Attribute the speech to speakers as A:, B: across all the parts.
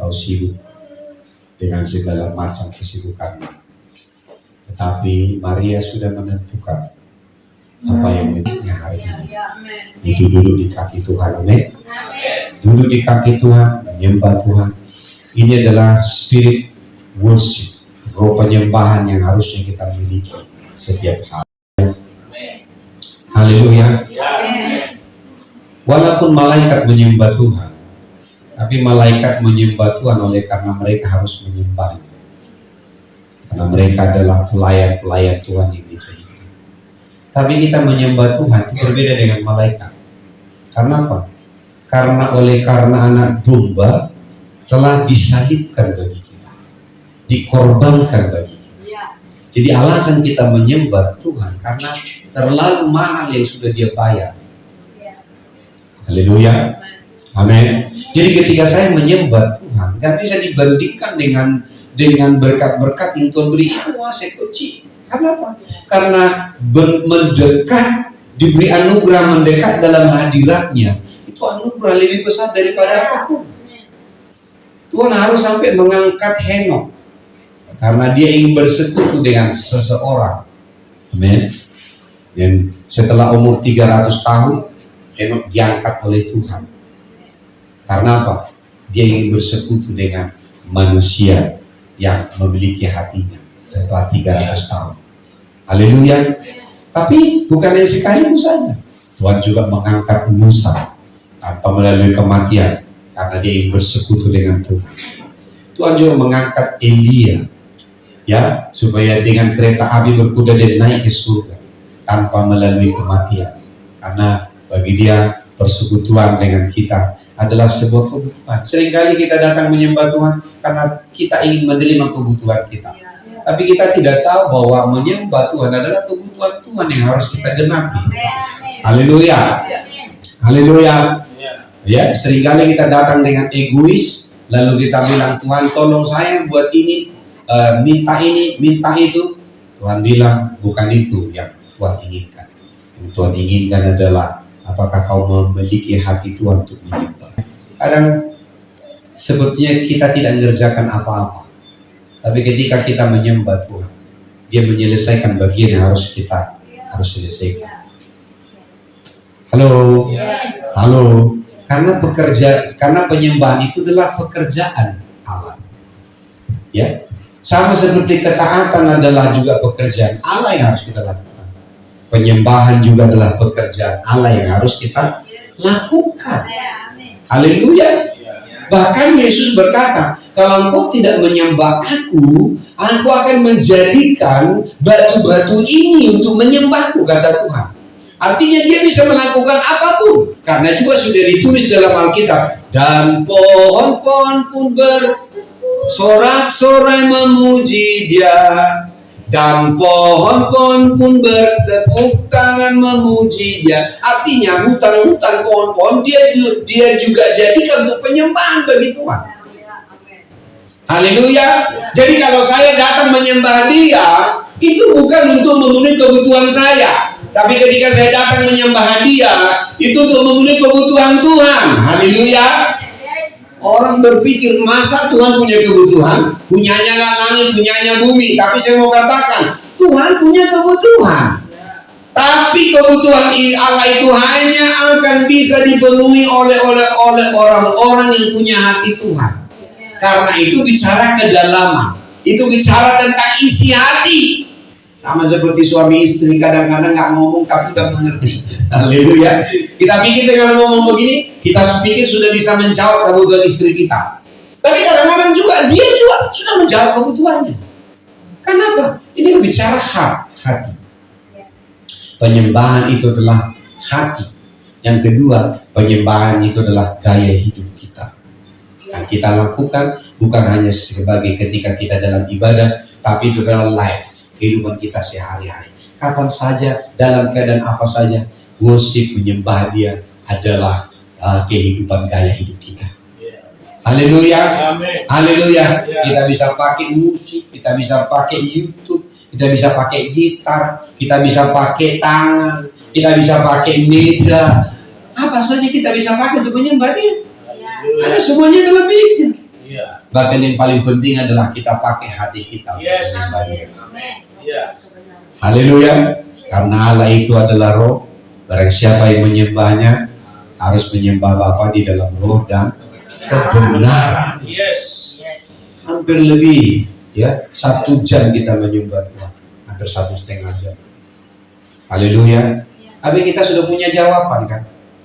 A: kau sibuk dengan segala macam kesibukanmu. Tetapi Maria sudah menentukan apa yang menjadinya hari ini. Itu duduk di kaki Tuhan. Amin. Duduk di kaki Tuhan, menyembah Tuhan. Ini adalah spirit worship, roh penyembahan yang harusnya kita miliki setiap hari. Haleluya. Walaupun malaikat menyembah Tuhan, tapi malaikat menyembah Tuhan oleh karena mereka harus menyembahnya. Karena mereka adalah pelayan-pelayan Tuhan yang diciptakan. Tapi kita menyembah Tuhan itu berbeda dengan malaikat. Karena apa? Karena anak domba telah disalibkan bagi kita, dikorbankan bagi kita. Jadi alasan kita menyembah Tuhan karena terlalu mahal yang sudah Dia bayar. Haleluya. Amin. Jadi ketika saya menyembah Tuhan, gak bisa dibandingkan dengan berkat-berkat yang Tuhan beri. Wah, saya kecil. Karena apa? Karena mendekat, diberi anugerah mendekat dalam hadiratnya. Itu anugerah lebih besar daripada apapun. Tuhan harus sampai mengangkat Henok karena dia ingin bersekutu dengan seseorang. Amin. Dan setelah umur 300 tahun, Henok diangkat oleh Tuhan. Karena apa? Dia ingin bersekutu dengan manusia yang memiliki hatinya setelah 300 tahun. Haleluya. Tapi bukan hanya sekali itu saja. Tuhan juga mengangkat Musa tanpa melalui kematian karena dia ingin bersekutu dengan Tuhan. Tuhan juga mengangkat Elia, ya, supaya dengan kereta api berkuda dia naik ke surga tanpa melalui kematian. Karena bagi dia persekutuan dengan kita adalah sebuah kebutuhan. Seringkali kita datang menyembah Tuhan karena kita ingin menerima kebutuhan kita. Tapi kita tidak tahu bahwa menyembah Tuhan adalah kebutuhan Tuhan yang harus kita genapi. Haleluya. Haleluya. Ya, seringkali kita datang dengan egois, lalu kita bilang, Tuhan tolong saya buat ini, minta itu. Tuhan bilang, bukan itu yang Tuhan inginkan. Yang Tuhan inginkan adalah apakah kau memiliki hati Tuhan untuk menyembah. Kadang sepertinya kita tidak mengerjakan apa-apa, tapi ketika kita menyembah Tuhan, Dia menyelesaikan bagian yang harus selesaikan. Halo, halo. Karena penyembahan itu adalah pekerjaan Allah. Ya, sama seperti ketaatan adalah juga pekerjaan Allah yang harus kita lakukan. Penyembahan juga adalah pekerjaan Allah yang harus kita lakukan. Haleluya. Bahkan Yesus berkata, kalau engkau tidak menyembah aku akan menjadikan batu-batu ini untuk menyembahku, kata Tuhan. Artinya dia bisa melakukan apapun, karena juga sudah ditulis dalam Alkitab. Dan pohon-pohon pun bersorak-sorai memuji Dia, dan pohon-pohon pun bertepuk tangan memuji Dia. Artinya hutan-hutan, pohon-pohon dia juga jadikan untuk penyembahan bagi Tuhan. Haleluya. Jadi kalau saya datang menyembah Dia, itu bukan untuk memenuhi kebutuhan saya, tapi ketika saya datang menyembah Dia, itu untuk memenuhi kebutuhan Tuhan. Haleluya. Orang berpikir, masa Tuhan punya kebutuhan? Punyanya langit, punyanya bumi. Tapi saya mau katakan, Tuhan punya kebutuhan. Tapi kebutuhan Allah itu hanya akan bisa dipenuhi oleh orang-orang yang punya hati Tuhan. Karena itu bicara kedalaman. Itu bicara tentang isi hati. Sama seperti suami istri, kadang-kadang nggak ngomong tapi udah mengerti. Haleluya. Kita pikir dengan ngomong begini, kita pikir sudah bisa menjawab kebutuhan istri kita. Tapi kadang-kadang juga dia juga sudah menjawab kebutuhannya. Kenapa? Ini bicara hati. Penyembahan itu adalah hati. Yang kedua, penyembahan itu adalah gaya hidup kita. Yang kita lakukan bukan hanya sebagai ketika kita dalam ibadah, tapi itu adalah life. Kehidupan kita sehari-hari, kapan saja, dalam keadaan apa saja, worship, menyembah Dia adalah kehidupan gaya hidup kita. Haleluya. Haleluya. Kita bisa pakai musik, kita bisa pakai YouTube, kita bisa pakai gitar, kita bisa pakai tangan, kita bisa pakai meja, apa saja kita bisa pakai untuk menyembah Dia. Ada semuanya dalam miliknya. Bahkan yang paling penting adalah kita pakai hati kita.
B: Yes.
A: Menyembah Dia.
B: Ya.
A: Haleluya. Karena Allah itu adalah roh. Barang siapa yang menyembahnya harus menyembah Bapa di dalam roh dan kebenaran.
B: Yes.
A: Hampir lebih 1 jam kita menyembah Tuhan. Hampir 1,5 jam. Haleluya. Tapi kita sudah punya jawaban kan?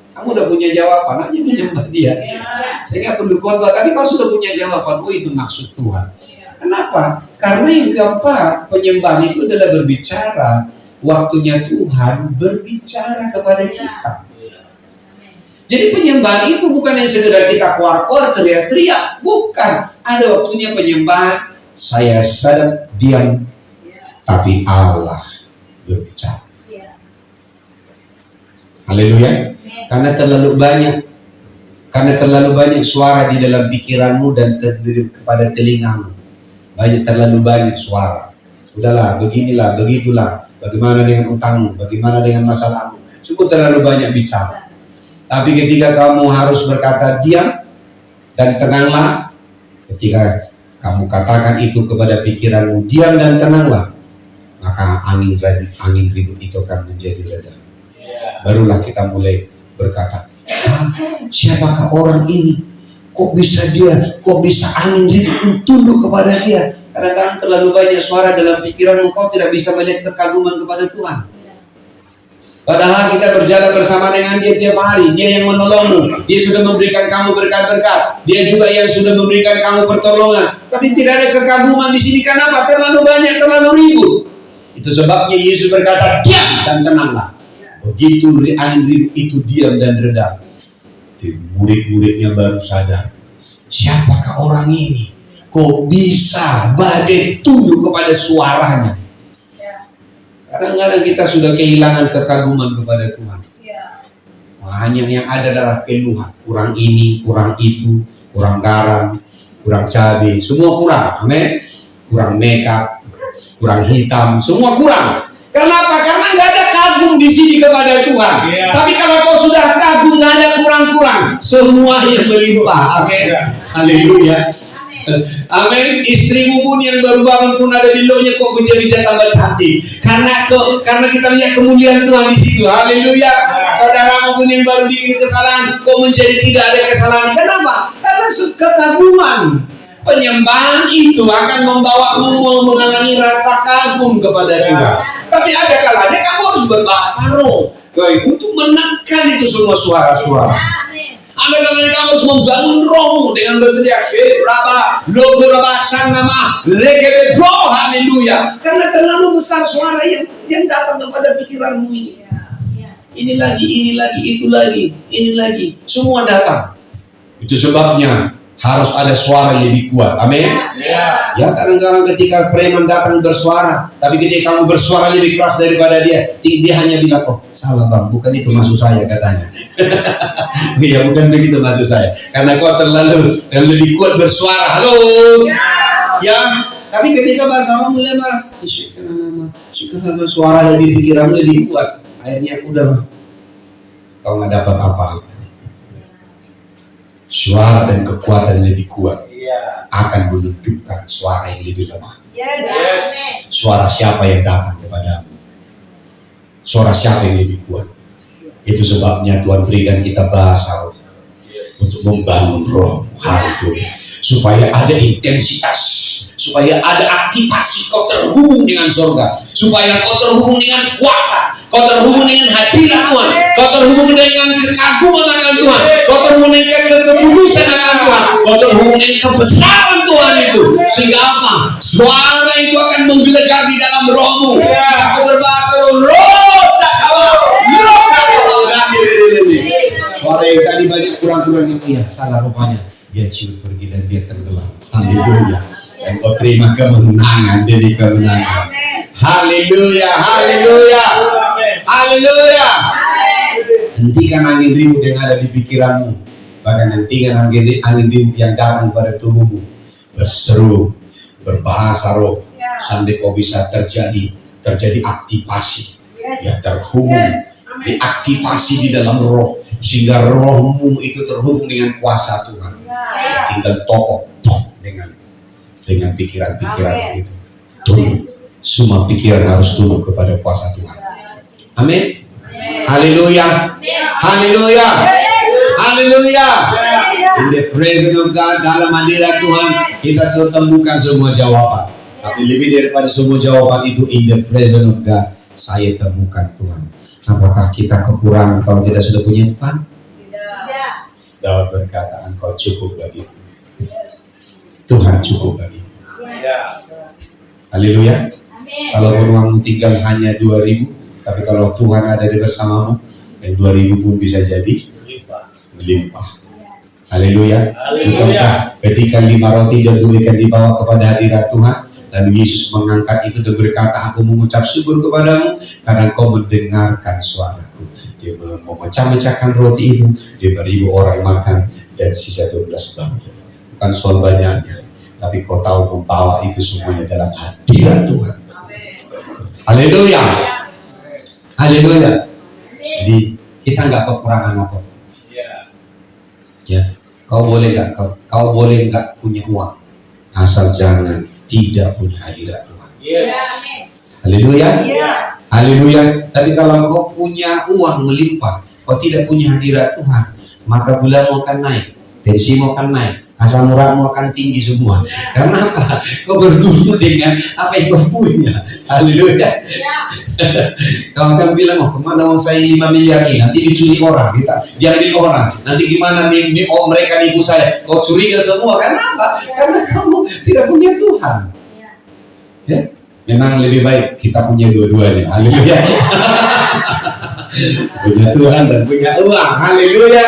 A: Kamu udah punya jawaban, hanya menyembah Dia. Saya nggak perlu khotbah, tapi kau sudah punya jawaban. Oh, itu maksud Tuhan. Kenapa? Karena yang keempat, penyembahan itu adalah berbicara. Waktunya Tuhan berbicara kepada kita. Jadi penyembahan itu bukan yang sekedar kita keluar-keluar teriak-teriak. Bukan. Ada waktunya penyembahan. Saya sadar diam. Tapi Allah berbicara. Haleluya. Karena terlalu banyak suara di dalam pikiranmu dan kepada telingamu. Terlalu banyak suara. Udahlah, beginilah, begitulah. Bagaimana dengan utangmu? Bagaimana dengan masalahmu? Sungguh terlalu banyak bicara. Tapi ketika kamu harus berkata diam dan tenanglah, ketika kamu katakan itu kepada pikiranmu, diam dan tenanglah, maka angin ribut itu akan menjadi reda. Barulah kita mulai berkata, siapakah orang ini? Kok bisa angin ribut tunduk kepada dia? Kadang-kadang terlalu banyak suara dalam pikiranmu, kau tidak bisa melihat kekaguman kepada Tuhan. Padahal kita berjalan bersama dengan Dia tiap hari. Dia yang menolongmu. Dia sudah memberikan kamu berkat-berkat. Dia juga yang sudah memberikan kamu pertolongan. Tapi tidak ada kekaguman di sini. Kenapa? Terlalu banyak, terlalu ribut. Itu sebabnya Yesus berkata, diam dan tenanglah. Begitu angin ribut itu diam dan reda. Murid-muridnya baru sadar. Siapakah orang ini? Kok bisa badai tunduk kepada suaranya? Kadang-kadang kita sudah kehilangan kekaguman kepada Tuhan. Hanya yang ada adalah keluhan. Kurang ini, kurang itu, kurang garam, kurang cabai, semua kurang. Amin. Kurang makeup, kurang hitam, semua kurang. Kenapa? Karena nggak ada kagum di sini kepada Tuhan. Tapi kalau kau sudah kagum, nggak ada kurang-kurang, semua yang melimpah. Amin. Haleluya. Amin. Istrimu pun yang baru bangun pun ada di lonya kok bija-bija tambah cantik. Karena kita lihat kemuliaan Tuhan di situ. Haleluya. Saudaramu pun yang baru bikin kesalahan kok menjadi tidak ada kesalahan. Kenapa? Karena kekaguman. Penyembahan itu akan membawamu mengalami rasa kagum kepada Tuhan. Tapi ada kalanya kamu harus berbahasa roh untuk menekan itu semua suara-suara. Ada kalanya kamu harus membangun rohmu dengan berteriak berapa logoraba sangama lekebe bro, haleluya. Karena terlalu besar suara yang datang kepada pikiranmu ini. Ini lagi, ini lagi, semua datang. Itu sebabnya harus ada suara yang lebih kuat. Amin. Ya, kadang-kadang ketika preman datang bersuara, tapi ketika kamu bersuara lebih keras daripada dia hanya bilang, oh salah bang, bukan itu maksud saya katanya. Iya, bukan begitu maksud saya. Karena kau terlalu lebih kuat bersuara. Halo. Ya, tapi ketika bahasa kamu lemah, suara lebih pikiran lebih kuat. Akhirnya udah, kau nggak dapat apa-apa. Suara dan kekuatan lebih kuat akan menunjukkan suara yang lebih lemah. Suara siapa yang datang kepadamu? Suara siapa yang lebih kuat? Itu sebabnya Tuhan berikan kita bahasa untuk membangun roh. Haleluya. Supaya ada intensitas, supaya ada aktivasi kau terhubung dengan surga, supaya kau terhubung dengan kuasa, kau terhubung dengan hadirat Tuhan, kau terhubung dengan kekaguman akan Tuhan, kau terhubung dengan kekudusan akan Tuhan, kau terhubung dengan kebesaran Tuhan itu. Sehingga apa? Suara itu akan menggelegar di dalam rohmu. Sehingga kau berbahasa roh sakawa, roh sakawa. Suara yang tadi banyak kurang-kurangnya, iya salah rupanya. Dia cium pergi dan dia tenggelam. Haleluya. Dan kau terima kemenangan demi kemenangan. Haleluya, haleluya, haleluya. Hentikan angin ribut yang ada di pikiranmu. Bahkan hentikan angin ribut yang datang pada tubuhmu. Berseru, berbahasa roh, sampai kau bisa terjadi aktivasi. Ya, terhubung, diaktifasi di dalam roh, sehingga rohmu itu terhubung dengan kuasa Tuhan. Tinggal tokok, dengan pikiran-pikiran itu. Tunduk. Semua pikiran harus tunduk kepada kuasa Tuhan. Amin. Haleluya. Haleluya. Haleluya. In the presence of God, dalam hadirat Tuhan, kita temukan semua jawaban. Tapi lebih daripada semua jawaban itu, in the presence of God, saya temukan Tuhan. Apakah kita kekurangan kalau kita sudah punya Tuhan? Tidak. Daud berkata, Engkau cukup bagiku. Tuhan cukup bagiku. Haleluya. Kalaupun uangmu tinggal hanya 2.000, tapi kalau Tuhan ada di bersamamu, 2.000 pun bisa jadi melimpah. Haleluya. Ketika 5 roti dan 2 ikan dibawa kepada hadirat Tuhan, dan Yesus mengangkat itu dan berkata, aku mengucap syukur kepadamu karena engkau mendengarkan suaraku. Dia memecah-mecahkan roti itu, dia beri orang makan, dan sisa 12 bangku. Bukan soal banyaknya, tapi kau tahu membawa itu semuanya dalam hadirat Tuhan. Haleluya. Haleluya. Jadi kita nggak kekurangan apa. Ya, kau boleh nggak punya uang, asal jangan tidak punya hadirat Tuhan. Haleluya. Haleluya. Tapi kalau kau punya uang melimpah, kau tidak punya hadirat Tuhan, maka gulamu akan naik, tensimu akan naik, asam uratmu akan tinggi semua. Karena apa? Kau berguru dengan apa yang kau punya. Haleluya. Kau akan bilang, oh kemana uang saya 5 miliar ini? Nanti dicuri orang, diambil orang. Nanti gimana mereka nipu saya? Kau curiga semua. Karena apa? Karena kamu tidak punya Tuhan. Ya, memang lebih baik kita punya dua-duanya. Haleluya. Punya Tuhan dan punya uang. Haleluya.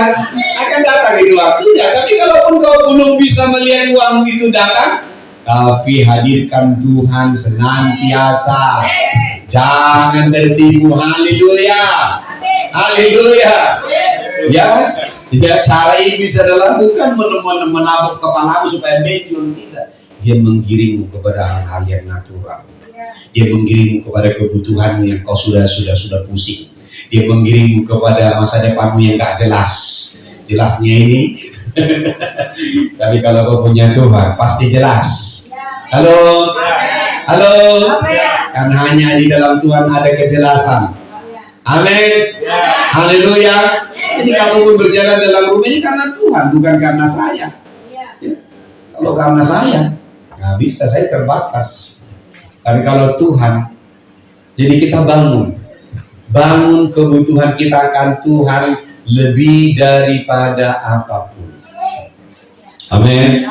A: Akan datang itu waktunya. Tapi kalaupun kau belum bisa melihat uang itu datang, tapi hadirkan Tuhan senantiasa. Jangan tertipu. Haleluya. Haleluya. Ya, cara ini bisa dilakukan menabuk kepalamu supaya benjol, tidak. Dia menggiringmu kepada hal-hal yang natural. Dia menggiringmu kepada kebutuhanmu yang kau sudah pusing. Dia menggiringmu kepada masa depanmu yang gak jelas. Jelasnya ini. Tapi kalau kau punya Tuhan pasti jelas. Halo. Halo. Karena hanya di dalam Tuhan ada kejelasan. Amin. Haleluya. Jadi kamu pun berjalan dalam rumah ini karena Tuhan, bukan karena saya. Ya. Kalau karena saya, nggak bisa, saya terbatas. Tapi kalau Tuhan, jadi kita bangun kebutuhan kita akan Tuhan lebih daripada apapun. Amin.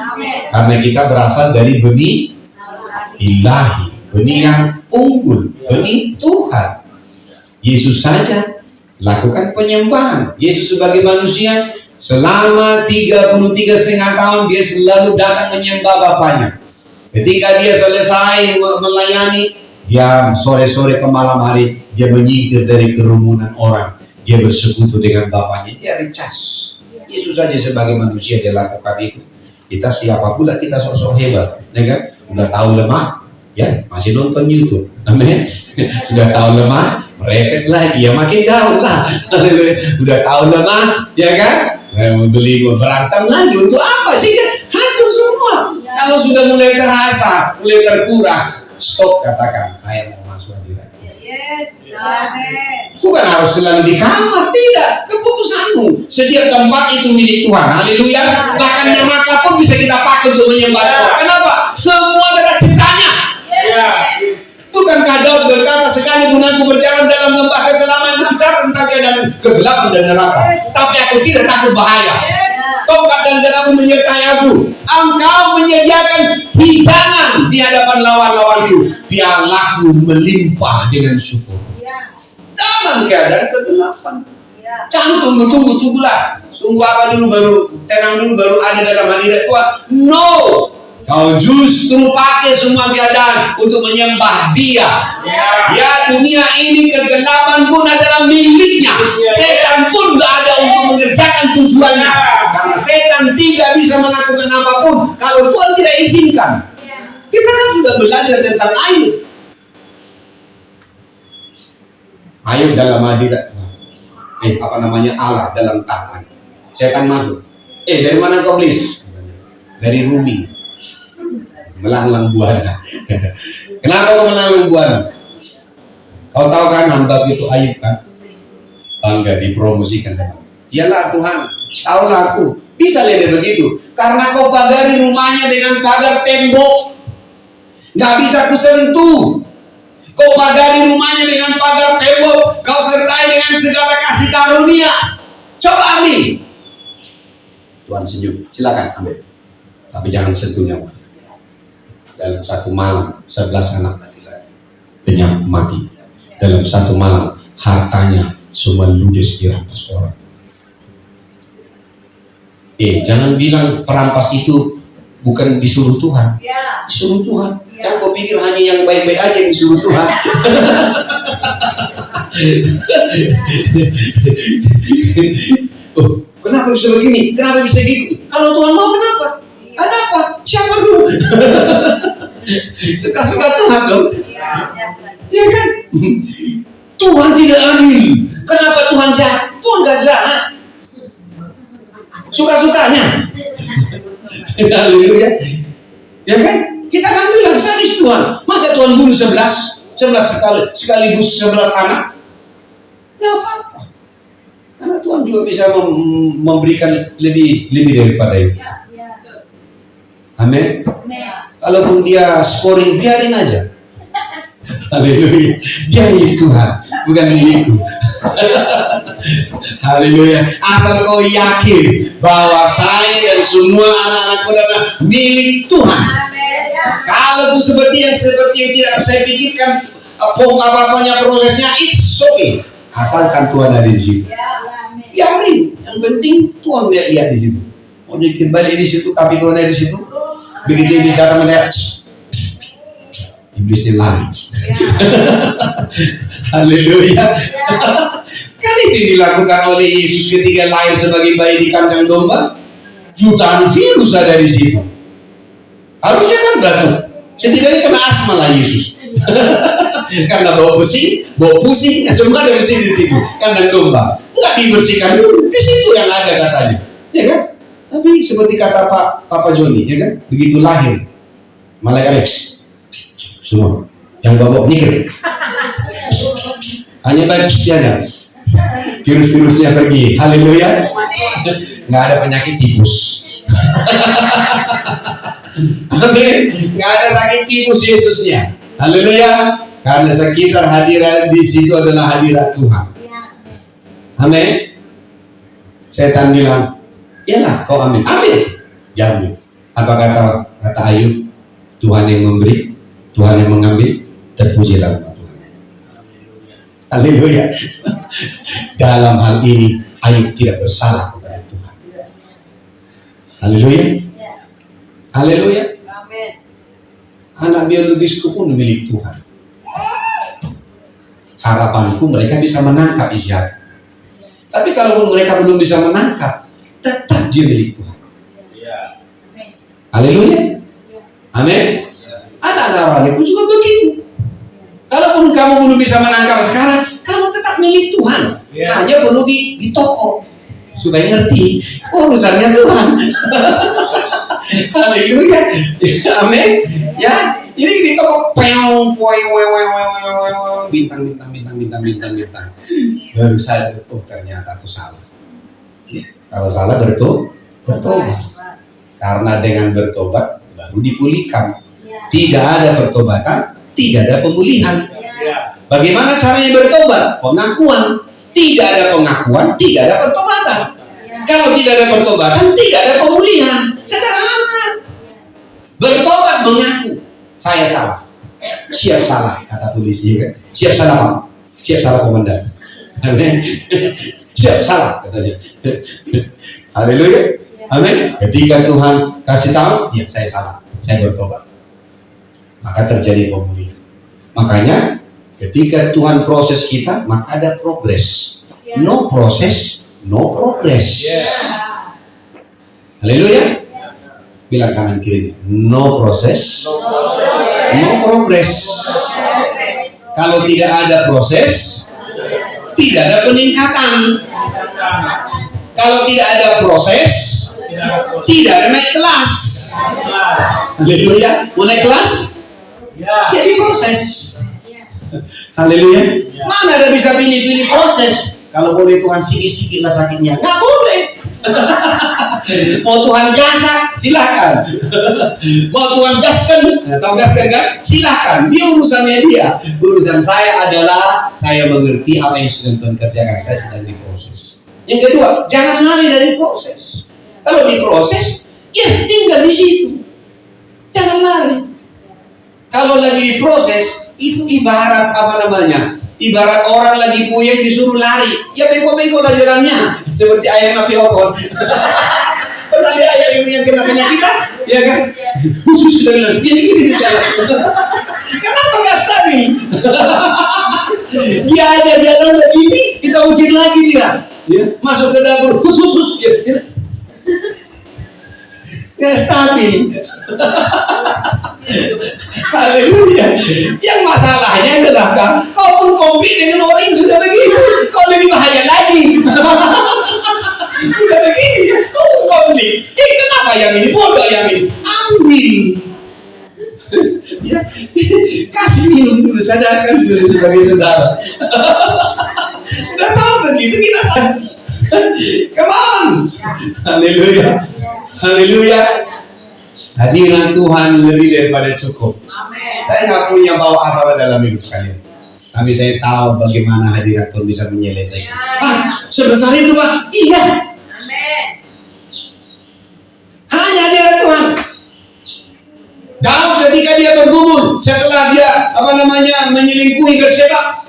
A: Karena kita berasal dari benih ilahi, benih yang unggul, benih Tuhan. Yesus saja lakukan penyembahan. Yesus sebagai manusia selama 33,5 tahun dia selalu datang menyembah Bapaknya. Ketika dia selesai melayani, dia sore-sore ke malam hari dia menyingkir dari kerumunan orang. Dia bersekutu dengan Bapaknya. Dia recharge. Yesus saja sebagai manusia dia lakukan itu. Kita siapa pula kita sosok hebat, ya kan? Udah tahu lemah, ya masih nonton YouTube. Amin. Sudah tahu lemah, merepet lagi, ya makin jauh lah. Udah tahu lemah, ya kan? Beli berantem lagi untuk apa sih? Hancur semua. Kalau sudah mulai terasa, mulai terkuras, stop, katakan saya mau masuk hadirat. Yes, amen. Bukan harus selalu di kamar, tidak. Keputusanmu. Setiap tempat itu milik Tuhan. Haleluya. Bahkan neraka pun bisa kita pakai untuk menyembah Tuhan. Kenapa? Semua adalah ciptanya. Bukankah Daud berkata, sekalipun aku berjalan dalam lembah kegelapan, berbicara tentang keadaan kegelapan dan neraka, tapi aku tidak takut bahaya. Tongkat dan geramu menyertai aku. Engkau menyediakan hidangan di hadapan lawan-lawanku. Pialaku melimpah dengan syukur. Dalam keadaan kegelapan. Jangan tunggulah. Sungguh apa dulu baru tenang dulu baru ada dalam hadirat Tuhan. No. Kau justru pakai semua keadaan untuk menyembah Dia. Ya, dunia ini kegelapan pun adalah miliknya. Setan pun gak ada untuk mengerjakan tujuannya. Karena setan tidak bisa melakukan apapun kalau Tuhan tidak izinkan. Kita kan sudah belajar tentang Ayub. Ayub dalam hadirat Tuhan. Allah dalam tangan. Setan masuk. Dari mana kau beli? Dari Rumi. melanglang buana. Kenapa kau melanglang buana? Kau tahu kan hamba itu Ayub kan? Bangga dipromosikan sama. Iyalah Tuhan, tahulah aku. Bisa lihat begitu. Karena kau pagari rumahnya dengan pagar tembok. Nggak bisa kusentuh. Kau pagari rumahnya dengan pagar tembok. Kau sertai dengan segala kasih karunia. Coba ambil. Tuhan senyum. Silakan ambil. Tapi jangan sentuh nyawa. Dalam satu malam 11 anak lenyap mati. Dalam satu malam hartanya semua ludes dirampas orang. Jangan bilang perampas itu bukan disuruh Tuhan. Disuruh Tuhan. Yang kau pikir hanya yang baik-baik aja yang disuruh Tuhan. Oh, kenapa bisa begini? Kenapa bisa gitu? Kalau Tuhan mau kenapa? Ada apa? Siapa dulu? Suka-suka Tuhan dong. Ya kan? Tuhan tidak adil. Kenapa Tuhan jahat? Tuhan gak jahat. Suka-sukanya. Haleluya. Ya kan? Kita kan bilang sadis Tuhan. Masa Tuhan bunuh 11 sekaligus 11 anak? Ya apa-apa. Karena Tuhan juga bisa memberikan lebih daripada itu. Amin. Kalaupun dia scoring, biarin aja. Haleluya. Dia milik Tuhan, bukan milikku. Haleluya. Asal kau yakin bahwa saya dan semua anak-anakku adalah milik Tuhan. Kalau itu seperti yang tidak saya pikirkan apa-apanya prosesnya, it's okay. Asalkan Tuhan ada di situ. Biarin. Yang penting Tuhan lihat di situ. Mau bikin balik di situ, tapi Tuhan ada di situ. Begitu ini datang melihat, iblisnya lari. Haleluya. Kan itu dilakukan oleh Yesus ketika lahir sebagai bayi di kandang domba. Jutaan virus ada di situ. Harusnya kan batuk. Setidaknya kena asma lah Yesus. Karena bawa pusing, semua dari sini di situ. Kandang domba. Enggak dibersihkan dulu. Di situ yang ada katanya. Ya kan? Tapi seperti kata Papa Joni, ya kan? Begitu lahir, malaikat Rex, semua yang bawa nyikir, hanya bagus saja, virus-virusnya pergi. Haleluya. Nggak ada penyakit tipus. Amin. Nggak ada sakit tipus Yesusnya. Haleluya. Karena sekitar hadirat di situ adalah hadirat Tuhan. Amin. Setan bilang, iyalah kau amin. Amin. Jamin. Apa kata Ayub? Tuhan yang memberi, Tuhan yang mengambil, terpujilah Tuhan. Haleluya. Dalam hal ini Ayub tidak bersalah kepada Tuhan. Haleluya. Haleluya. Anak biologisku pun milik Tuhan. Harapanku mereka bisa menangkap Ishak. Tapi kalaupun mereka belum bisa menangkap, tetap dia milik Tuhan. Haleluya. Amin. Anak-anak rohaniku juga begitu. Kalaupun kamu belum bisa menangkap sekarang, kamu tetap milik Tuhan. Hanya perlu di toko supaya ngerti urusannya Tuhan. Haleluya. Amin. Ya, ini di toko bintang. Baru saya ternyata aku salah. Kalau salah bertobat. Karena dengan bertobat baru dipulihkan. Tidak ada pertobatan, tidak ada pemulihan. Bagaimana caranya bertobat? Pengakuan. Tidak ada pengakuan, tidak ada pertobatan. Kalau tidak ada pertobatan, tidak ada pemulihan. Sederhana. Bertobat mengaku, saya salah. Siap salah, kata polisi kan. Siap salah Pak. Siap salah komandan. Siap salah katanya. Haleluya. Amin. Ketika Tuhan kasih tahu, ya saya salah, saya bertobat, maka terjadi pemulihan. Makanya ketika Tuhan proses kita, maka ada progres. No proses, no progress. Haleluya. Bilang kanan kiri, no proses, no progress. Kalau tidak ada proses, tidak ada peningkatan. Kalau tidak ada proses, tidak ada naik kelas. Haleluya. Mau naik kelas? Siap diproses. Haleluya. Mana ada bisa pilih-pilih proses? Kalau boleh Tuhan sikit-sikit lah sakitnya. Nggak boleh. Mau Tuhan gasak, silahkan. Mau Tuhan gaskan, tahu gaskan kan? Silahkan. Dia urusannya dia. Urusan saya adalah saya mengerti apa yang sedang Tuhan kerjakan. Saya sedang diproses. Yang kedua, jangan lari dari proses. Kalau diproses, ya tinggal di situ. Jangan lari. Kalau lagi diproses, itu ibarat apa namanya? Ibarat orang lagi puyeng disuruh lari, ya bego-bego lah jalannya, seperti ayam api opon. Pernah ada ayam yang kena penyakitan, ya kan? Khusus sudah bilang, gini-gini di jalan. Kenapa gak stabil? Dia ada jalan begini, kita usir lagi dia. Ya, masuk ke dapur, khusus ya. Gak stabil. Haleluya. Yang masalahnya adalah kau pun komplit dengan orang yang sudah begitu, kau lebih bahaya lagi. Sudah begini, kau pun komplit. Kenapa yang ini? Bodoh yang ini. Ambil. Ya, kasih minum dulu, sadarkan dulu sebagai saudara. Udah tahu begitu kita sadar. Come on. Haleluya. Haleluya. Hadirat Tuhan lebih daripada cukup. Amen. Saya nggak punya bawa apa dalam hidup kalian, tapi saya tahu bagaimana hadirat Tuhan bisa menyelesaikan. Sebesar itu Pak? Iya. Amen. Hanya hadirat Tuhan. Daud ketika dia bergumul setelah dia menyelingkuhi Berseba,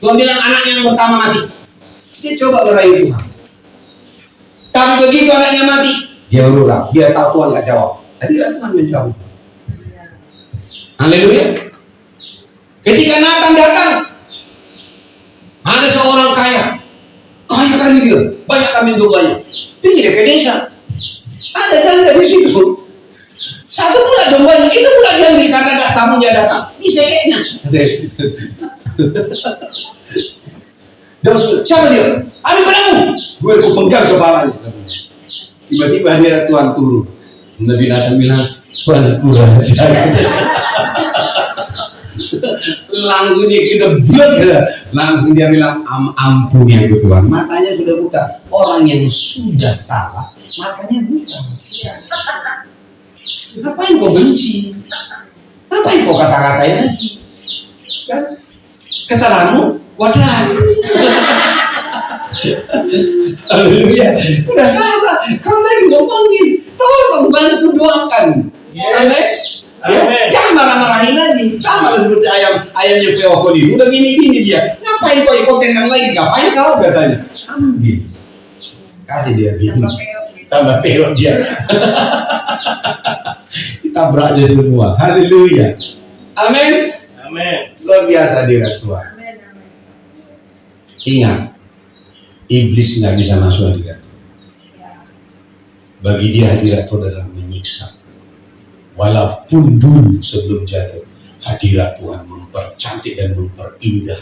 A: Tuhan bilang anaknya yang pertama mati. Dia coba meraih Tuhan, tapi begitu anaknya mati, dia berulang. Dia tahu Tuhan nggak jawab. Hadirat Tuhan menjawab. Haleluya. Ketika Nathan datang, ada seorang kaya kali dia, banyak kambing dombanya. Pergi dia ke desa, ada janda di situ. Satu pula dombanya, itu pula diambil karena tamunya datang, disekeknya. Siapa dia? Ambil pedangmu. Gue penggal kepalanya. Tiba-tiba hadirat Tuhan turun. Nabi Nathan bilang, Tuhan kurang ajar. Langsung dia kita blok, langsung dia bilang, ampuni aku Tuhan. Matanya sudah buka. Orang yang sudah salah, matanya buka. Ngapain kau benci? Ngapain kau kata-katain lagi? Kan? Kesalahanmu, wadah. Haleluya. Udah salah, kau lagi ngomongin. Tolong bantu doakan. Yes. Amen. Jangan marah-marahin lagi. Sama lah seperti ayamnya Peokon ini. Udah gini-gini dia. Ngapain kau ikut tendang lagi? Ngapain kau katanya? Ambil. Kasih dia biar tambah peok dia. Tabrak aja semua. Haleluya. Amin. Amin. Luar biasa hadirat Tuhan. Ingat, iblis nggak bisa masuk hadirat. Bagi dia hadirat Tuhan adalah menyiksa. Walaupun dulu sebelum jatuh, hadirat Tuhan mempercantik dan memperindah.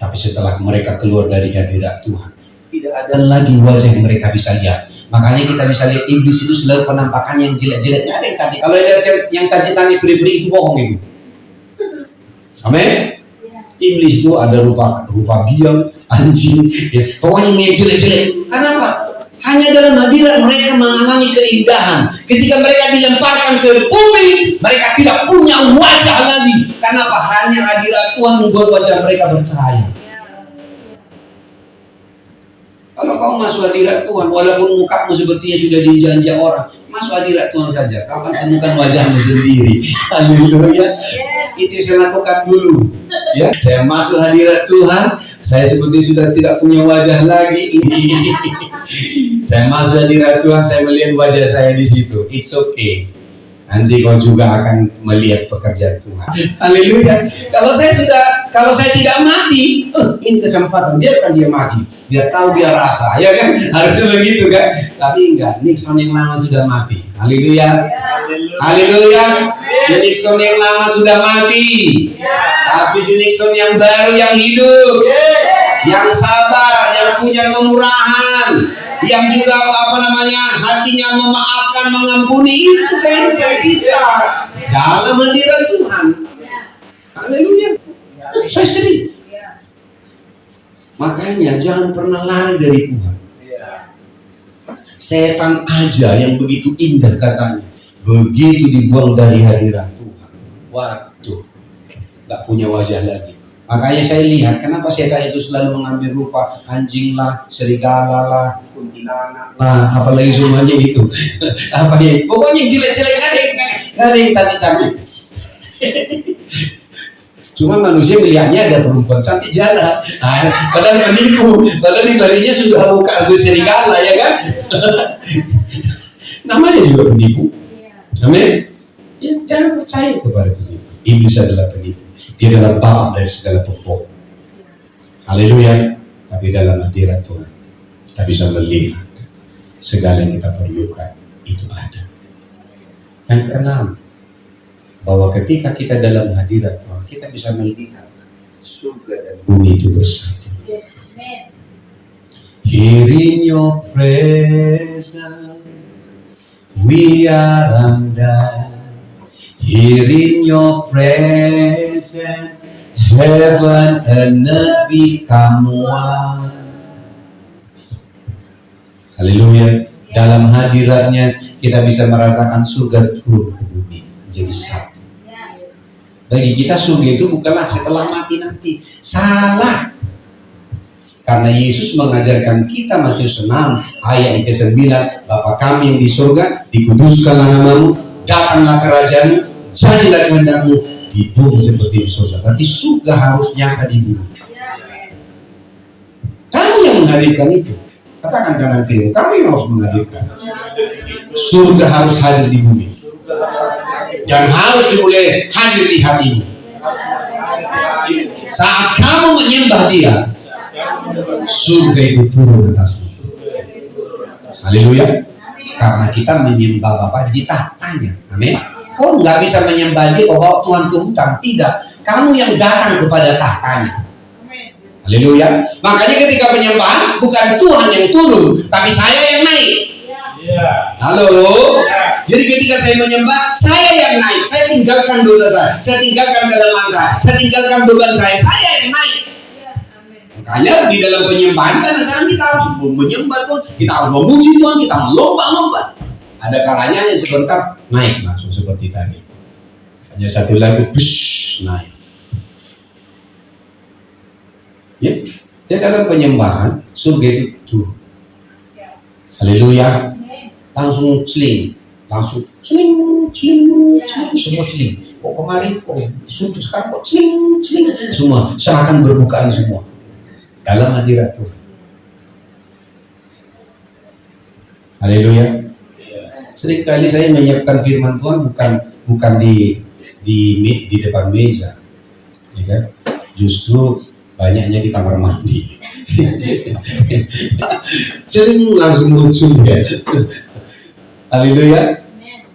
A: Tapi setelah mereka keluar dari hadirat Tuhan, tidak ada lagi wajah yang mereka bisa lihat. Makanya kita bisa lihat iblis itu selalu penampakannya yang jelek-jelek. Nggak ada yang cantik. Kalau ada yang cantik peri-peri itu bohong itu. Amin. Iblis itu ada rupa biang, anjing, ya. Pokoknya yang jelek-jelek. Kenapa? Hanya dalam hadirat mereka mengalami keindahan. Ketika mereka dilemparkan ke bumi, mereka tidak punya wajah lagi. Kenapa? Hanya hadirat Tuhan membuat wajah mereka bercahaya. Kalau kau masuk hadirat Tuhan, walaupun mukamu sepertinya sudah diinjak-injak orang, masuk hadirat Tuhan saja. Kau akan temukan wajahmu sendiri. Haleluya. Itu saya lakukan dulu. Ya, saya masuk hadirat Tuhan, saya seperti sudah tidak punya wajah lagi. Saya masuk hadirat Tuhan, saya melihat wajah saya di situ. It's okay. Nanti kau juga akan melihat pekerjaan Tuhan. Haleluya. Kalau saya tidak mati, ini kesempatan, biarkan dia mati. Biar tahu dia rasa, ya kan? Harusnya begitu kan? Tapi enggak, Nixon yang lama sudah mati. Haleluya. Haleluya. Nixon yang lama sudah mati. Tapi Nixon yang baru yang hidup. Yang sabar, yang punya kemurahan. yang juga hatinya memaafkan, mengampuni, itu kehidupan kita dalam hadirat Tuhan. Haleluya. Saya serius. Makanya jangan pernah lari dari Tuhan. Setan aja yang begitu indah katanya, begitu dibuang dari hadirat Tuhan, waduh, gak punya wajah lagi. Makanya saya lihat kenapa setan itu selalu mengambil rupa anjing lah, serigala lah, kuntilanak lah, apalagi semuanya itu. Apa ya? Pokoknya jelek-jelek, ada yang cantik-cantik. Cuma manusia melihatnya ada perempuan cantik jalan, padahal menipu, padahal di baliknya sudah buka agus serigala, ya kan? Namanya juga penipu. Amin. Ya, jangan percaya kepada penipu. Iblis adalah penipu. Dia adalah bapak dari segala pembohong. Haleluya. Tapi dalam hadirat Tuhan kita bisa melihat segala yang kita perlukan itu ada. Yang keenam, bahwa ketika kita dalam hadirat Tuhan, kita bisa melihat surga dan bumi itu bersatu.
B: Yes, amen.
A: Here in your presence, we are undone. Here in your presence, heaven and earth become one. Haleluya. Dalam hadiratnya kita bisa merasakan surga turun ke bumi menjadi satu. Bagi kita surga itu bukanlah setelah mati nanti. Salah. Karena Yesus mengajarkan kita Matius 6 ayat yang ke-9, Bapa kami yang di surga, dikuduskanlah namamu, datanglah kerajaanmu, jadilah kehendakmu di bumi seperti di surga. Berarti surga harus nyata di bumi. Kamu yang menghadirkan itu. Katakan kanan kiri, kamu yang harus menghadirkan. Surga harus hadir di bumi. Dan harus dimulai hadir di hatimu. Saat kamu menyembah Dia, surga itu turun atasmu. Haleluya. Karena kita menyembah Bapa di tahtanya. Amin. Kau nggak bisa menyembah Dia, kau bawa Tuhan ke hutan. Tidak. Kamu yang datang kepada tahtanya. Haleluya. Makanya ketika penyembahan bukan Tuhan yang turun, tapi saya yang naik. Halo. Jadi ketika saya menyembah, saya yang naik. Saya tinggalkan dosa saya tinggalkan kelemahan saya tinggalkan beban saya yang naik. Makanya di dalam penyembahan kadang-kadang kita harus menyembah Tuhan, kita harus memuji Tuhan, kita melompat-lompat. Ada kalanya hanya sebentar naik langsung seperti tadi. Hanya satu lagu, naik. Ya, dan dalam penyembahan surga itu turun. Haleluya. Langsung seling, semua seling. Kok kemarin sekarang kok seling, semua seakan berbukaan semua dalam hadirat Tuhan. Haleluya. Seringkali saya menyiapkan firman Tuhan bukan di depan meja, ya kan? Justru banyaknya di kamar mandi. Sering langsung muncul ya. Haleluya.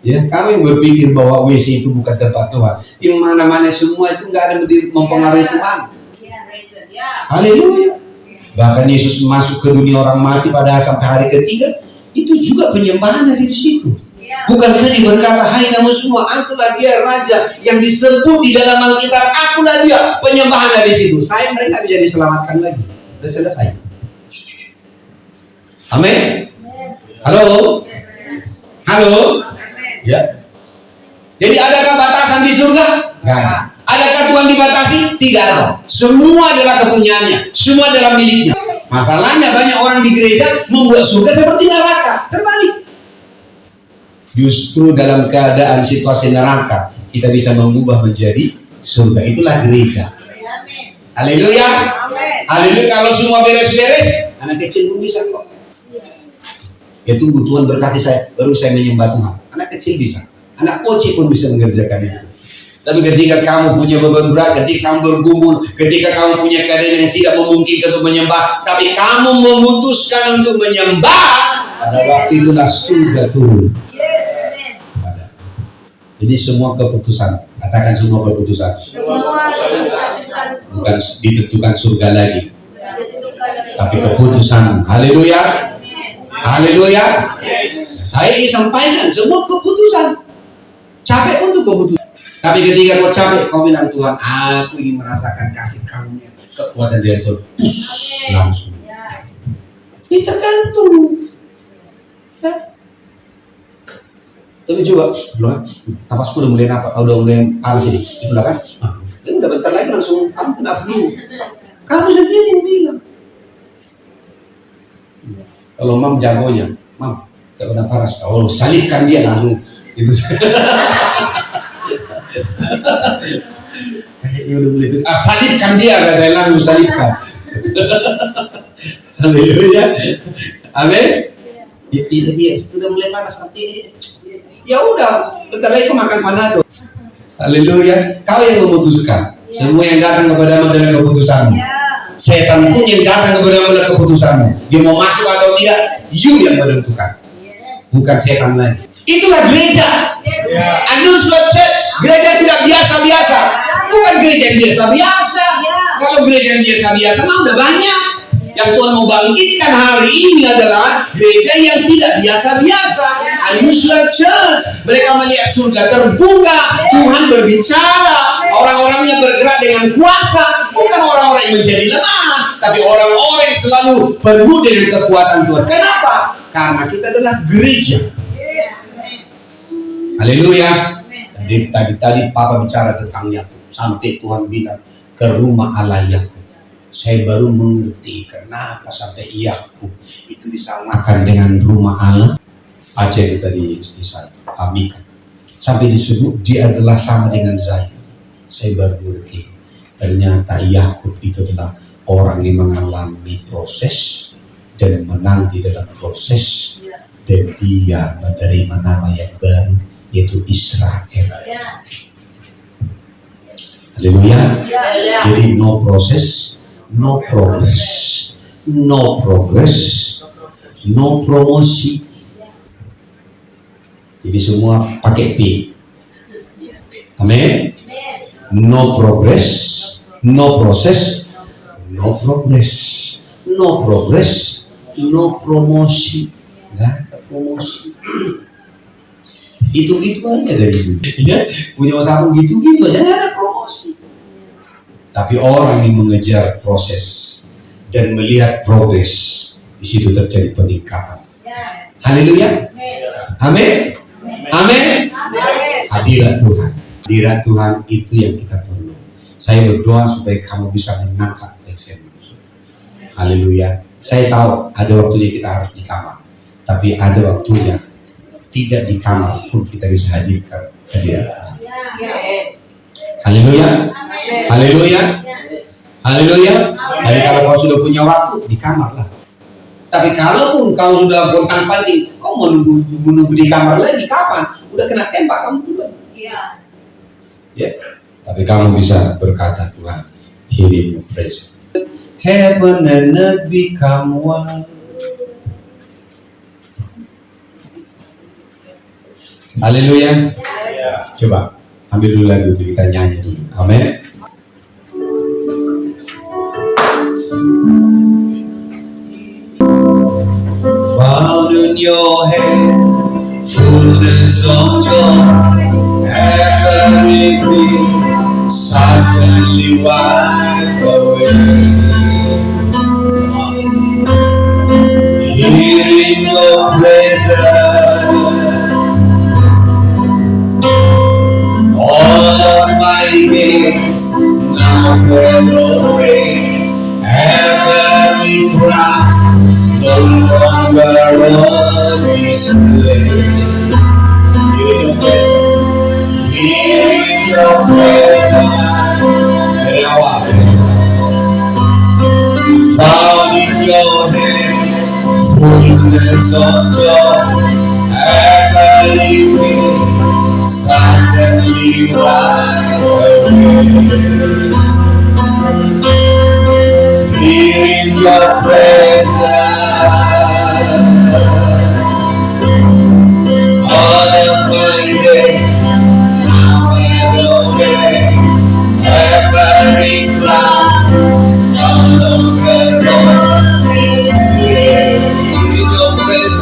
A: Ya, kami berpikir bahwa WC itu bukan tempat Tuhan. Di mana-mana semua itu nggak ada mempengaruhi Tuhan. Haleluya. Bahkan Yesus masuk ke dunia orang mati pada sampai hari ketiga, itu juga penyembahan ada di situ. Bukankah dia berkata, hai kamu semua, akulah Dia Raja yang disebut di dalam Alkitab, akulah Dia. Penyembahan ada di situ. Mereka bisa diselamatkan lagi. Sudah selesai. Amin. Halo. Halo. Ya. Jadi adakah batasan di surga? Enggak ada. Adakah Tuhan dibatasi? Tidak ada. Semua adalah kepunyaannya. Semua adalah miliknya. Masalahnya banyak orang di gereja membuat surga seperti neraka. Terbalik. Justru dalam keadaan situasi neraka, kita bisa mengubah menjadi surga. Itulah gereja. Haleluya. Haleluya. Kalau semua beres-beres, anak kecil pun bisa kok. Ya tunggu Tuhan berkati saya, baru saya menyembah Tuhan. Anak kecil bisa, anak kecil pun bisa mengerjakan itu. Tapi ketika kamu punya beban berat, ketika kamu bergumul, ketika kamu punya keadaan yang tidak memungkinkan untuk menyembah, tapi kamu memutuskan untuk menyembah, pada waktu itulah surga turun. Jadi semua keputusan, katakan semua keputusan. Bukan ditentukan surga lagi, tapi keputusan. Haleluya. Haleluya. Saya ingin sampaikan semua keputusan. Capek untuk keputusan. Tapi ketika kau capek, kau bilang, Tuhan, aku ingin merasakan kasih karunia, kekuatan dari Tuhan. Langsung. Ini tergantung. Ya. Tapi coba, napasku udah mulai udah mulai panas ini. Itulah kan. Ini udah bentar lagi langsung kamu kena flu. Kamu sendiri yang bilang. Kalau mam jagonya, mam, kalau udah panas, oh salibkan dia langsung. Itu. Kayaknya udah mulai salibkan dia, kata langsung salibkan. Haleluya. Amin. Dia sudah mulai panas nanti. Ya udah, bentar lagi kau makan panado. Haleluya. Kau yang memutuskan. Semua yang datang kepadamu adalah keputusanmu. Setan pun yang datang kepadamu adalah keputusanmu. Dia mau masuk atau tidak, you yang menentukan. Bukan setan lain. Itulah gereja. Unusual Church. Gereja tidak biasa-biasa. Bukan gereja yang biasa-biasa. Kalau gereja yang biasa-biasa mah udah banyak. Yang Tuhan mau bangkitkan hari ini adalah gereja yang tidak biasa-biasa. Unusual Church. Mereka melihat surga terbuka, Tuhan berbicara, orang-orangnya bergerak dengan kuasa, bukan orang-orang yang menjadi lemah, tapi orang-orang yang selalu penuh dengan kekuatan Tuhan. Kenapa? Karena kita adalah gereja. Haleluya. Tadi Papa bicara tentang Yakub, sampai Tuhan bilang ke rumah Allah Yakub. Saya baru mengerti kenapa sampai Yakub itu disamakan dengan rumah Allah. Aja itu tadi disampaikan. Sampai disebut dia adalah sama dengan Zaid. Saya baru mengerti. Ternyata Yakub itu adalah orang yang mengalami proses dan menang di dalam proses, dan dia menerima nama yang baru, yaitu Israel. Haleluya. Jadi no proses, no progress, no progress, no promosi. Jadi semua pakai P. Amin. No progress, no proses, no progress, no progress, no promosi. Nggak ada promosi. Itu aja dari itu. Ya, punya usaha gitu aja, nggak ada promosi. Tapi orang yang mengejar proses dan melihat progres, di situ terjadi peningkatan. Haleluya. Amin. Amin. Hadirat Tuhan. Hadirat Tuhan itu yang kita perlu. Saya berdoa supaya kamu bisa menangkap yang haleluya. Saya tahu ada waktunya kita harus di kamar, tapi ada waktunya tidak di kamar pun kita bisa hadirkan hadirat Tuhan. Haleluya. Haleluya. Haleluya. Jadi kalau kau sudah punya waktu di kamar lah. Tapi kalaupun kau sudah gontang panting, kau mau nunggu di kamar lagi kapan? Udah kena tembak kamu duluan. Ya. Tapi kamu bisa berkata, Tuhan, here in your presence. Heaven and earth become one. Haleluya. Coba ambil dulu lagu itu, kita nyanyi dulu. Amin. Found in your hand, fullness of joy, everything suddenly wiped away. Here in your presence, all of my days now fade away. Every cry no longer on display. Here in your presence, found in your hand, fullness of joy, everything suddenly wiped away. Here in your presence, all of my days now fade away. Every cloud no longer on display. In your presence,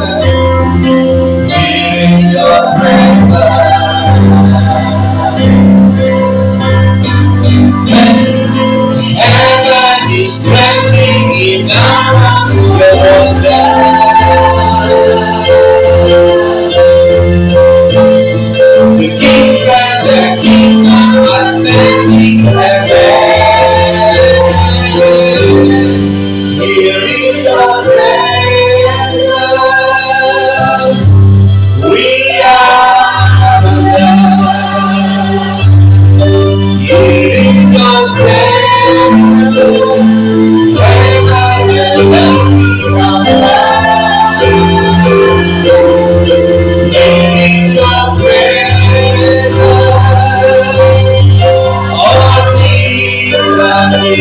A: in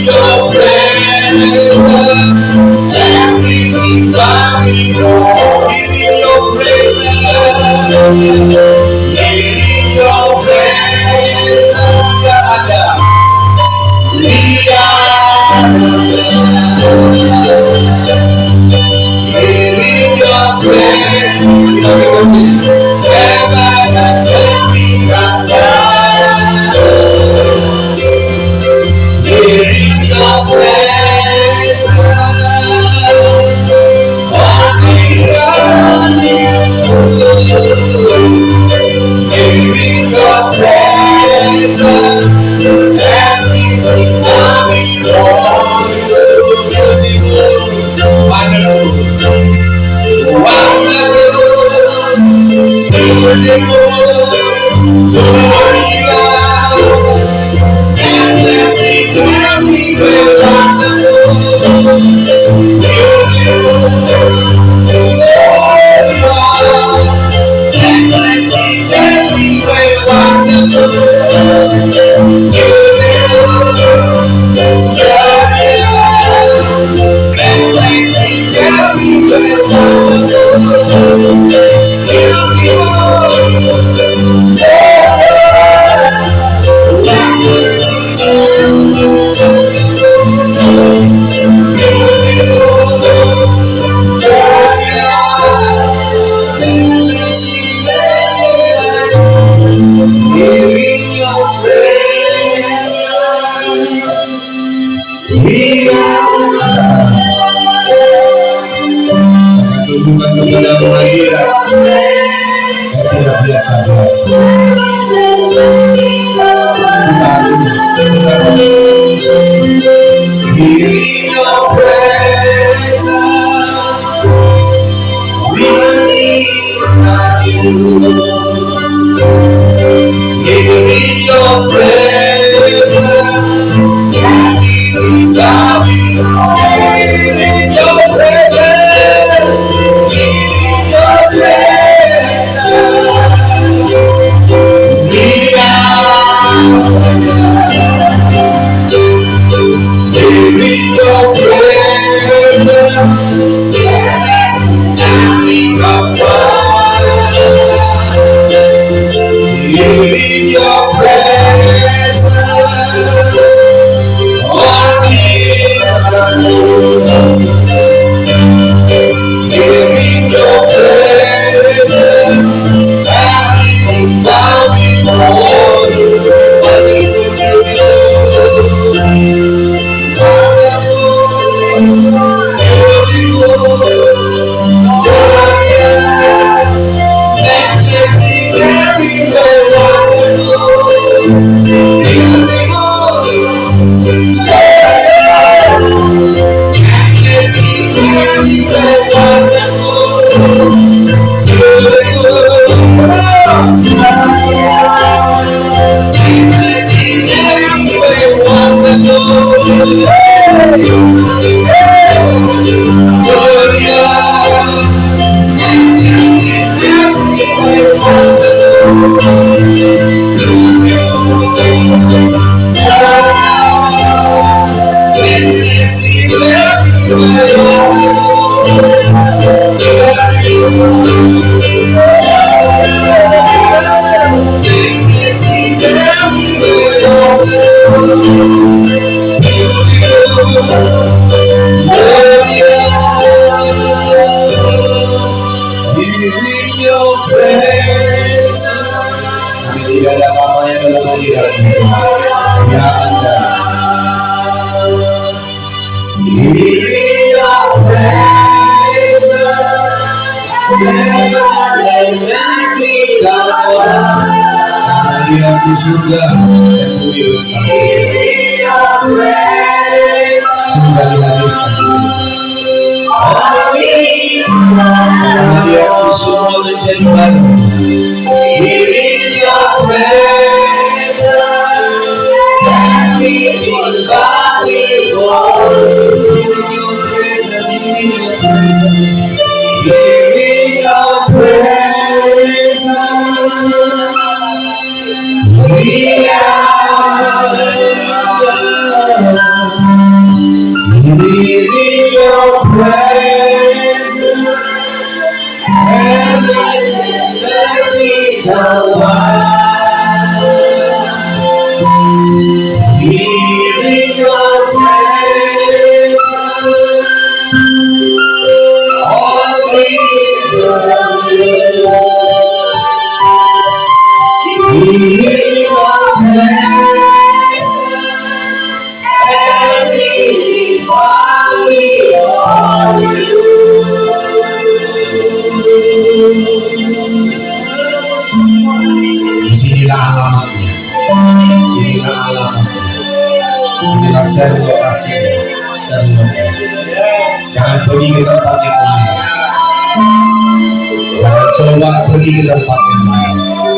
A: your presence, everything bow before. In your presence, in your presence, we are in your presence, heaven and earth we here in your presence, all things are new. Here in your presence, everything coming from you. Beautiful, wonderful, beautiful, glorious. Let's sing everywhere, wonderful, let's sing everywhere, tujuan kepada kehadiran tidak biasa-biasa. Here in your presence, we need you. Here in your presence, everything bowing. Here in your presence, in your presence, we are. Here in your presence, everything of God. Here in your presence, all things are new. Here in your presence, everything bow before you. Let's sing everywhere, wonderful, beautiful. Let's sing everywhere, wonderful, beautiful. Let's sing everywhere, wonderful, glorious. Tidak ada apa-apa yang dalam hadiratmu, ya Anda. Hadirat di surga dan bumi bersama. Sudah dihadirkan. Hadirat di surga menjadi baru. Here in your presence, everything bow before you. Here in your presence, we tempatnya, inilah alamatnya, inilah share lokasinya, share lokasinya. Jangan pergi ke tempat yang lain, jangan coba pergi ke tempat yang lain,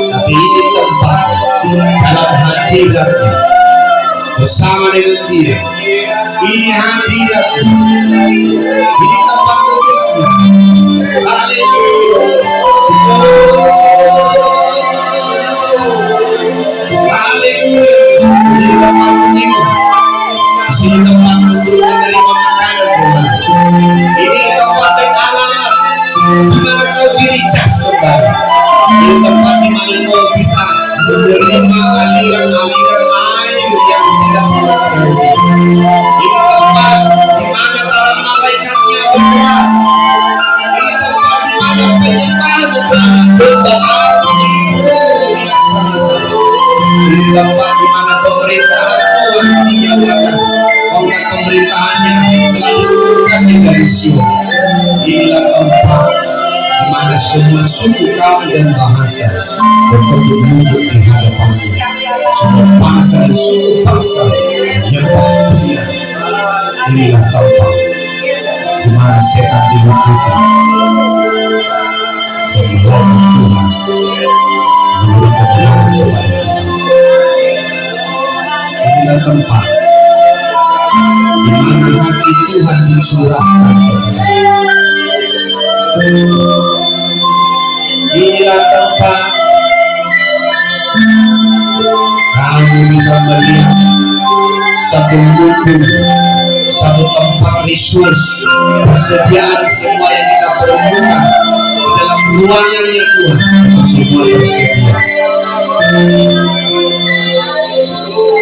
A: tapi ini tempatnya, dalam hadiratnya, bersama dengan Dia. Ini hadiratnya, ini tempat kudusnya. Haleluya, haleluya. Di sini tempat menyinggung, di sini tempat untuk menerima makanan Tuhan. Ini tempat dan alamat di mana kau diricas kembali. Ini tempat di mana kau bisa menerima aliran-aliran air yang tidak pernah berhenti. Ini tempat di mana para malaikatnya berdoa. Ini tempat di mana penyembah beberapa domba api dilaksanakan. Ini tempat di mana pemerintahan Tuhan dinyatakan. Tongkat pemerintahannya telah diturunkan dari Sion. Inilah tempat di mana semua suku, kaum dan bahasa berkumpul di hadapannya. Semua bangsa dan suku bangsa menyembah Dia. Inilah tempat di mana setan diwujudkan dan melawan Tuhan, memberi kebenaran kepada kita. Inilah tempat di mana hati Tuhan dicurahkan kepada kita. Inilah tempat kamu bisa melihat satu lumbung, satu tempat resource, persediaan semua yang kita perlukan di dalam ruangannya Tuhan. Semua tersedia.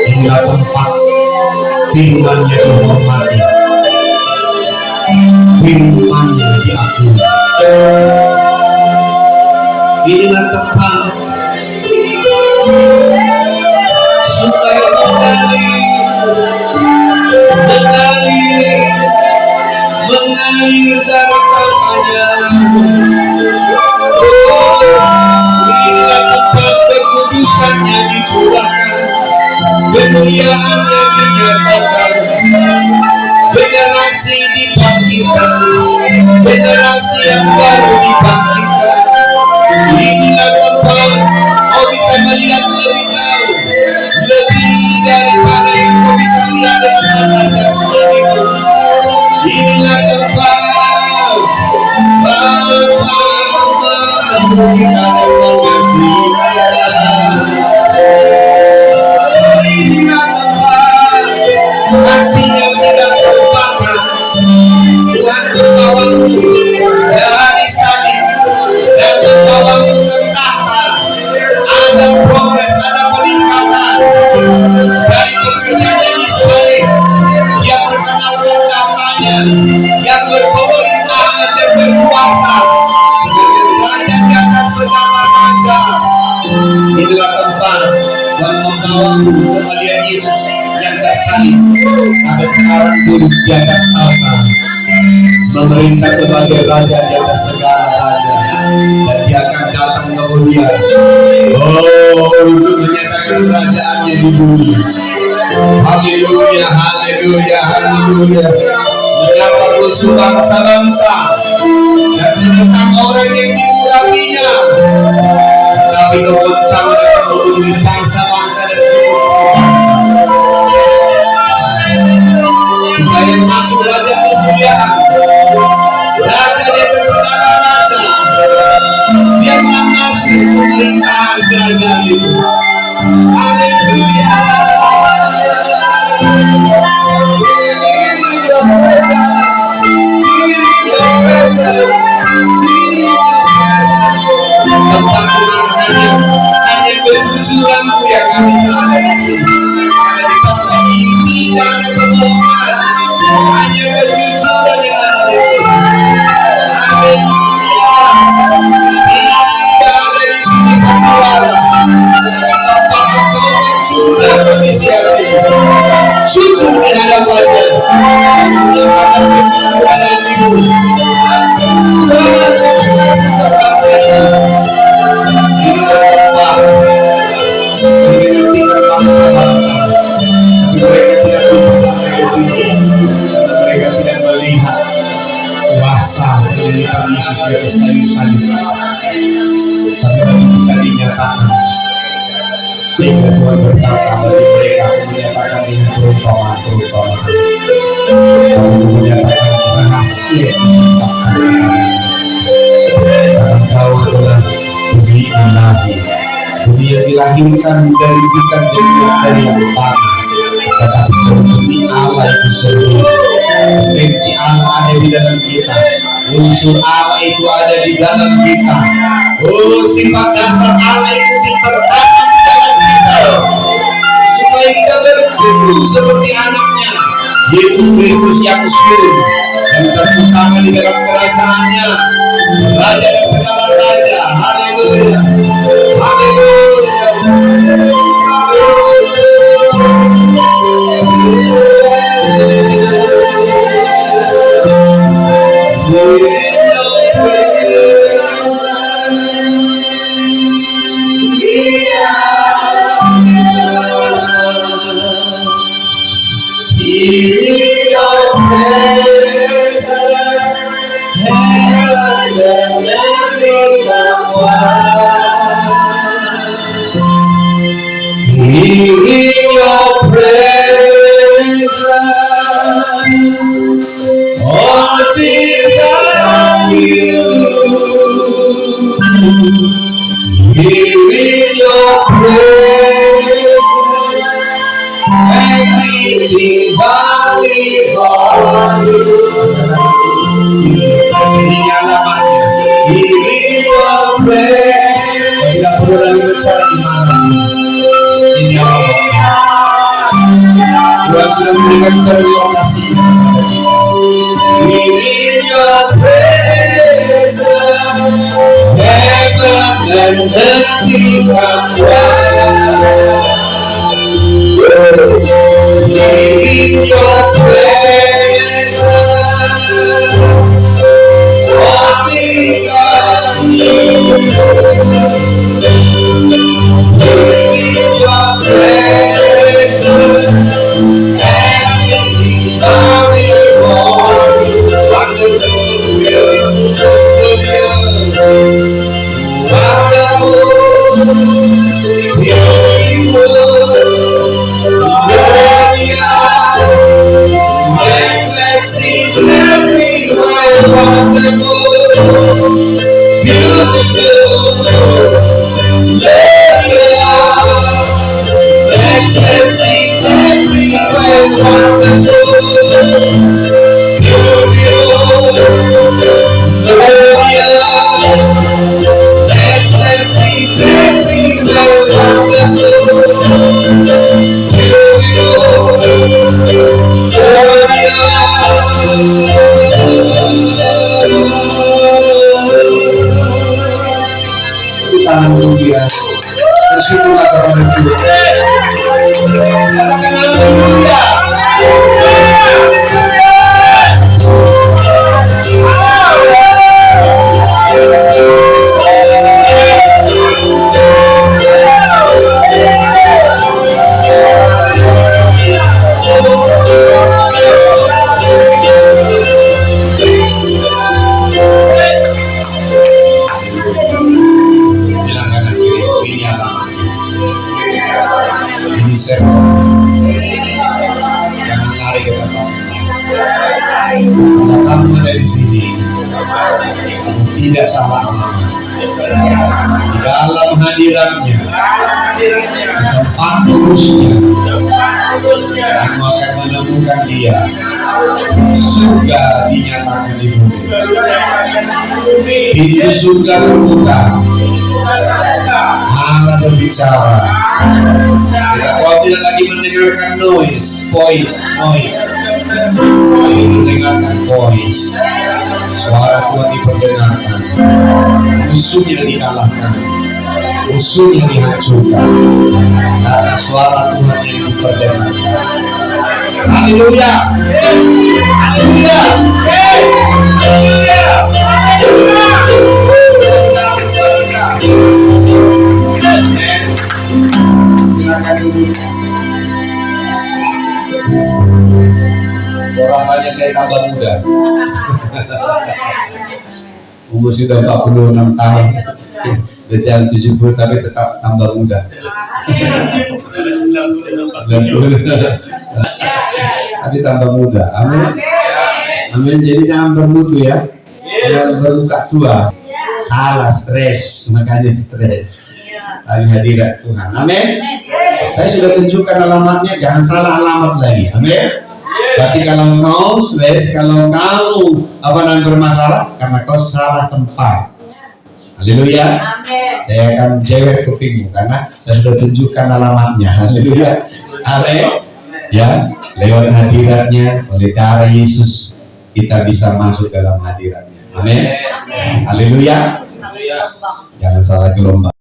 A: Inilah tempat firman-Nya dihormati, firman-Nya diakui. Inilah tempat supaya mengalir darah-darahnya. Inilah tempat kekudusannya dicurahkan, kemuliaannya dinyatakan, generasi dibangkitkan, generasi yang baru dibangkitkan. Inilah tempat kau bisa melihat lebih jauh, lebih daripada yang kau bisa lihat dengan mata jasmanimu. Inilah tempat Bapa menemui kita dan mengasihi kita. Inilah tempat kasih-Nya tidak terbatas. Tuhan membawamu dari salib dan membawamu ke tahta. Ada progres, ada peningkatan dari pekerjaan di salib. Dia perkenalkan katanya yang berpemerintahan dan berkuasa sebagai raja di atas segala raja. Inilah tempat yang membawamu ke melihat Yesus yang tersalib, tapi sekarang duduk di atas tahta, memerintah sebagai raja di atas segala raja, dan Dia akan datang kemudian untuk menyatakan kerajaannya di bumi. Haleluya, haleluya, haleluya. Menyapa musuh bangsa-bangsa dan menentang orang yang diurapinya. Tapi kegoncangan akan memenuhi bangsa-bangsa dan suku-suku. Supaya masuk raja kemuliaan, raja di atas segala raja. Biarlah masuk pemerintahan kerajaan itu. Haleluya. Tempat hanya kejujuranmu yang kami ada di sini. Karena di tempat ini tidak ada kebohongan, hanya kejujuran yang ada di sini. Haleluya. Tidak ada di sini sandiwara, tapi tempat Engkau mencurah kondisi hati, jujur di hadapannya, menyatakan kejujuran hatimu. Inilah tempat bangsa-bangsa. Tapi mereka tidak bisa sampai ke sini karena mereka tidak melihat kuasa penderitaan Yesus di atas kayu salib. Tapi bagi kita dinyatakan, sehingga Tuhan berkata bagi mereka, aku menyatakan dengan perumpamaan-perumpamaan. Aku menyatakan rahasia yang disingkapkan karena Engkau adalah bumi ilahi, bumi yang dilahirkan dari bukan dari yang tanah, tetapi bumi Allah itu sendiri. Potensi Allah ada di dalam kita, unsur Allah itu ada di dalam kita. Oh, sifat dasar Allah itu diperdalam dalam kita, supaya kita bertumbuh seperti anaknya Yesus Kristus yang sulung dan terutama di dalam kerajaannya, Raja dan segala raja. Haleluya, haleluya. Tidak perlu lagi mencari di mana. Ini alamatnya. Tuhan sudah memberikan satu lokasi. We need your presence, heaven and earth become one. We need your presence, all things are new. We need your presence, everything that we want. Wonderful, beautiful, bersyukurlah kepada Tuhan. Katakan haleluya. Jangan lari ke tempat lain. Kalau kamu ada di sini, kamu tidak salah alamat. Di dalam hadiratnya, di tempat kudusnya, kamu akan menemukan Dia. Surga dinyatakan di bumi. Pintu surga terbuka. Allah berbicara. Sehingga kau tidak lagi mendengarkan voice, tapi mendengarkan voice. Suara Tuhan diperdengarkan, musuhnya dikalahkan, musuhnya dihancurkan, karena suara Tuhan yang diperdengarkan. Haleluya, haleluya, haleluya. silakan duduk. Oh, rasanya saya tambah muda. Umur sudah 46 tahun. Berjalan 70 tapi tetap tambah muda. 90. Tapi tambah muda. Amin. Amin. Jadi jangan bermutu ya. Jangan bermuka tua. Salah, stres, makanya stres. Tadi hadirat Tuhan. Amin. Saya sudah tunjukkan alamatnya, jangan salah alamat lagi. Amin. Berarti kalau kau stres, kalau kamu bermasalah, karena kau salah tempat. Haleluya. Saya akan cewek kupingmu karena saya sudah tunjukkan alamatnya. Haleluya. Amin. Ya, lewat hadiratnya, oleh darah Yesus kita bisa masuk dalam hadiratnya. Amin. Haleluya. Jangan salah gelombang.